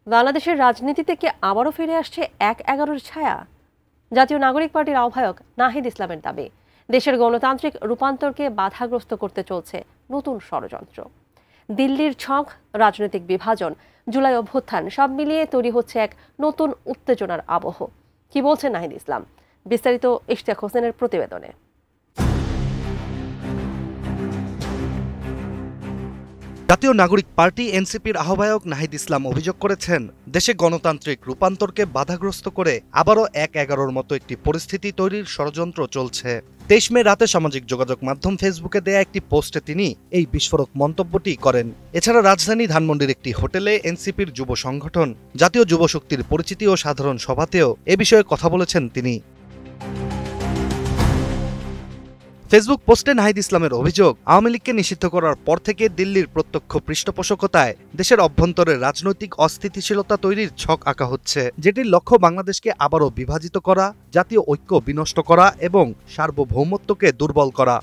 বাংলাদেশের রাজনীতিতে কি আবারও ফিরে আসছে ১/১১-র ছায়া? জাতীয় নাগরিক পার্টির আহ্বায়ক নাহিদ ইসলামের দাবি, দেশের গণতান্ত্রিক রূপান্তরকে বাধাগ্রস্ত করতে চলছে নতুন ষড়যন্ত্র। দিল্লির ছক, রাজনৈতিক বিভাজন, জুলাই অভ্যুত্থান সব মিলিয়ে তৈরি হচ্ছে এক নতুন উত্তেজনার আবহ। কি বলছেন নাহিদ ইসলাম? বিস্তারিত ইশতিয়াক হোসেনের প্রতিবেদনে। জাতীয় নাগরিক পার্টি এনসিপির আহ্বায়ক নাহিদ ইসলাম অভিযোগ করেছেন, দেশে গণতান্ত্রিক রূপান্তরকে বাধাগ্রস্ত করে আবারও ১/১১-র মতো একটি পরিস্থিতি তৈরির ষড়যন্ত্র চলছে। ২৩ মে রাতে সামাজিক যোগাযোগ মাধ্যম ফেসবুকে দেয়া একটি পোস্টে তিনি এই বিস্ফোরক মন্তব্যটি করেন। এছাড়া রাজধানী ধানমন্ডির একটি হোটেলে এনসিপির যুব সংগঠন জাতীয় যুব শক্তির পরিচিতি ও সাধারণ সভাতেও এ বিষয়ে কথা বলেছেন তিনি। ফেসবুক পোস্টে নাহিদ ইসলামের অভিযোগ, আওয়ামী লীগকে নিষিদ্ধ করার পর থেকে দিল্লির প্রত্যক্ষ পৃষ্ঠপোষকতায় দেশের অভ্যন্তরে রাজনৈতিক অস্থিতিশীলতা তৈরির ছক আঁকা হচ্ছে, যেটির লক্ষ্য বাংলাদেশকে আবারও বিভাজিত করা, জাতীয় ঐক্য বিনষ্ট করা এবং সার্বভৌমত্বকে দুর্বল করা।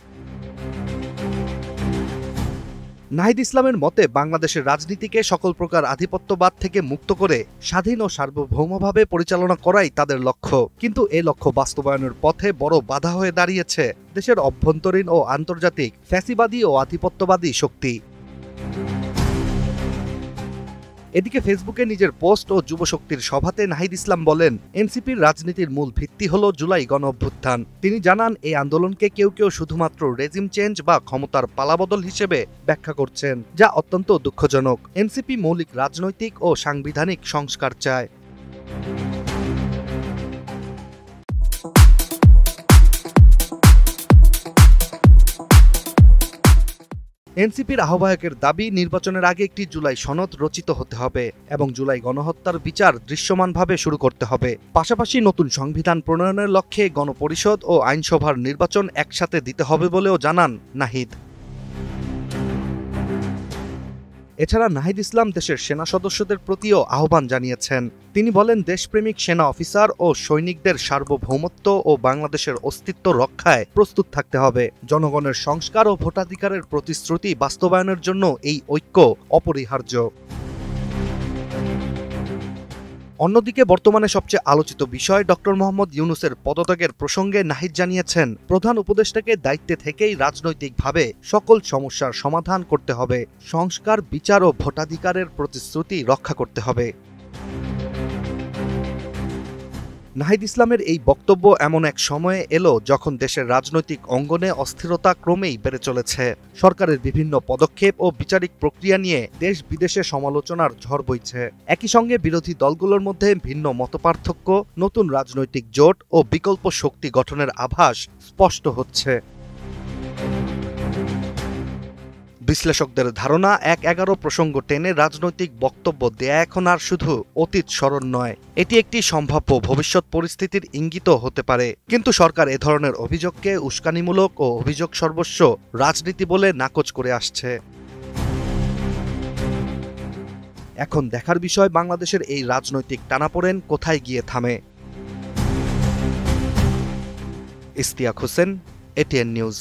নাহিদ ইসলামের মতে, বাংলাদেশের রাজনীতিকে সকল প্রকার আধিপত্যবাদ থেকে মুক্ত করে স্বাধীন ও সার্বভৌমভাবে পরিচালনা করাই তাদের লক্ষ্য। কিন্তু এ লক্ষ্য বাস্তবায়নের পথে বড় বাধা হয়ে দাঁড়িয়েছে দেশের অভ্যন্তরীণ ও আন্তর্জাতিক ফ্যাসিবাদী ও আধিপত্যবাদী শক্তি। এদিকে ফেসবুকে নিজের পোস্ট ও যুবশক্তির সভাতে নাহিদ ইসলাম বলেন, এনসিপির রাজনীতির মূল ভিত্তি হল জুলাই গণঅভ্যুত্থান। তিনি জানান, এই আন্দোলনকে কেউ কেউ শুধুমাত্র রেজিম চেঞ্জ বা ক্ষমতার পালাবদল হিসেবে ব্যাখ্যা করছেন, যা অত্যন্ত দুঃখজনক। এনসিপি মৌলিক রাজনৈতিক ও সাংবিধানিক সংস্কার চায়। এনসিপির আহ্বায়কের দাবি, নির্বাচনের আগে একটি জুলাই সনদ রচিত হতে হবে এবং জুলাই গণহত্যার বিচার দৃশ্যমানভাবে শুরু করতে হবে। পাশাপাশি নতুন সংবিধান প্রণয়নের লক্ষ্যে গণপরিষদ ও আইনসভার নির্বাচন একসাথে দিতে হবে বলেও জানান নাহিদ। এছাড়া নাহিদ ইসলাম দেশের সেনা সদস্যদের প্রতিও আহ্বান জানিয়েছেন। তিনি বলেন, দেশপ্রেমিক সেনা অফিসার ও সৈনিকদের সার্বভৌমত্ব ও বাংলাদেশের অস্তিত্ব রক্ষায় প্রস্তুত থাকতে হবে। জনগণের সংস্কার ও ভোটাধিকারের প্রতিশ্রুতি বাস্তবায়নের জন্য এই ঐক্য অপরিহার্য। অন্যদিকে বর্তমানে সবচেয়ে আলোচিত বিষয় ডক্টর মোহাম্মদ ইউনূসের পদত্যাগের প্রসঙ্গে নাহিদ জানিয়েছেন, প্রধান উপদেষ্টাকে দায়িত্বে থেকেই রাজনৈতিকভাবে সকল সমস্যার সমাধান করতে হবে, সংস্কার, বিচার ও ভোটাধিকারের প্রতিশ্রুতি রক্ষা করতে হবে। নাহিদ ইসলামের এই বক্তব্য এমন এক সময়ে এলো যখন দেশের রাজনৈতিক অঙ্গনে অস্থিরতা ক্রমেই বেড়ে চলেছে। সরকারের বিভিন্ন পদক্ষেপ ও বিচারিক প্রক্রিয়া নিয়ে দেশ বিদেশে সমালোচনার ঝড় বইছে। একই সঙ্গে বিরোধী দলগুলোর মধ্যে ভিন্ন মতপার্থক্য, নতুন রাজনৈতিক জোট ও বিকল্প শক্তি গঠনের আভাস স্পষ্ট হচ্ছে। বিশ্লেষকদের ধারণা, ১/১১ প্রসঙ্গ টেনে রাজনৈতিক বক্তব্য দেয়া এখন আর শুধু অতীত স্মরণ নয়, এটি একটি সম্ভাব্য ভবিষ্যৎ পরিস্থিতির ইঙ্গিতও হতে পারে। কিন্তু সরকার এ ধরনের অভিযোগকে উস্কানিমূলক ও অভিযোগ সর্বস্ব রাজনীতি বলে নাকচ করে আসছে। এখন দেখার বিষয়, বাংলাদেশের এই রাজনৈতিক টানাপোড়েন কোথায় গিয়ে থামে। Ishtiaq Hossain, ATN news.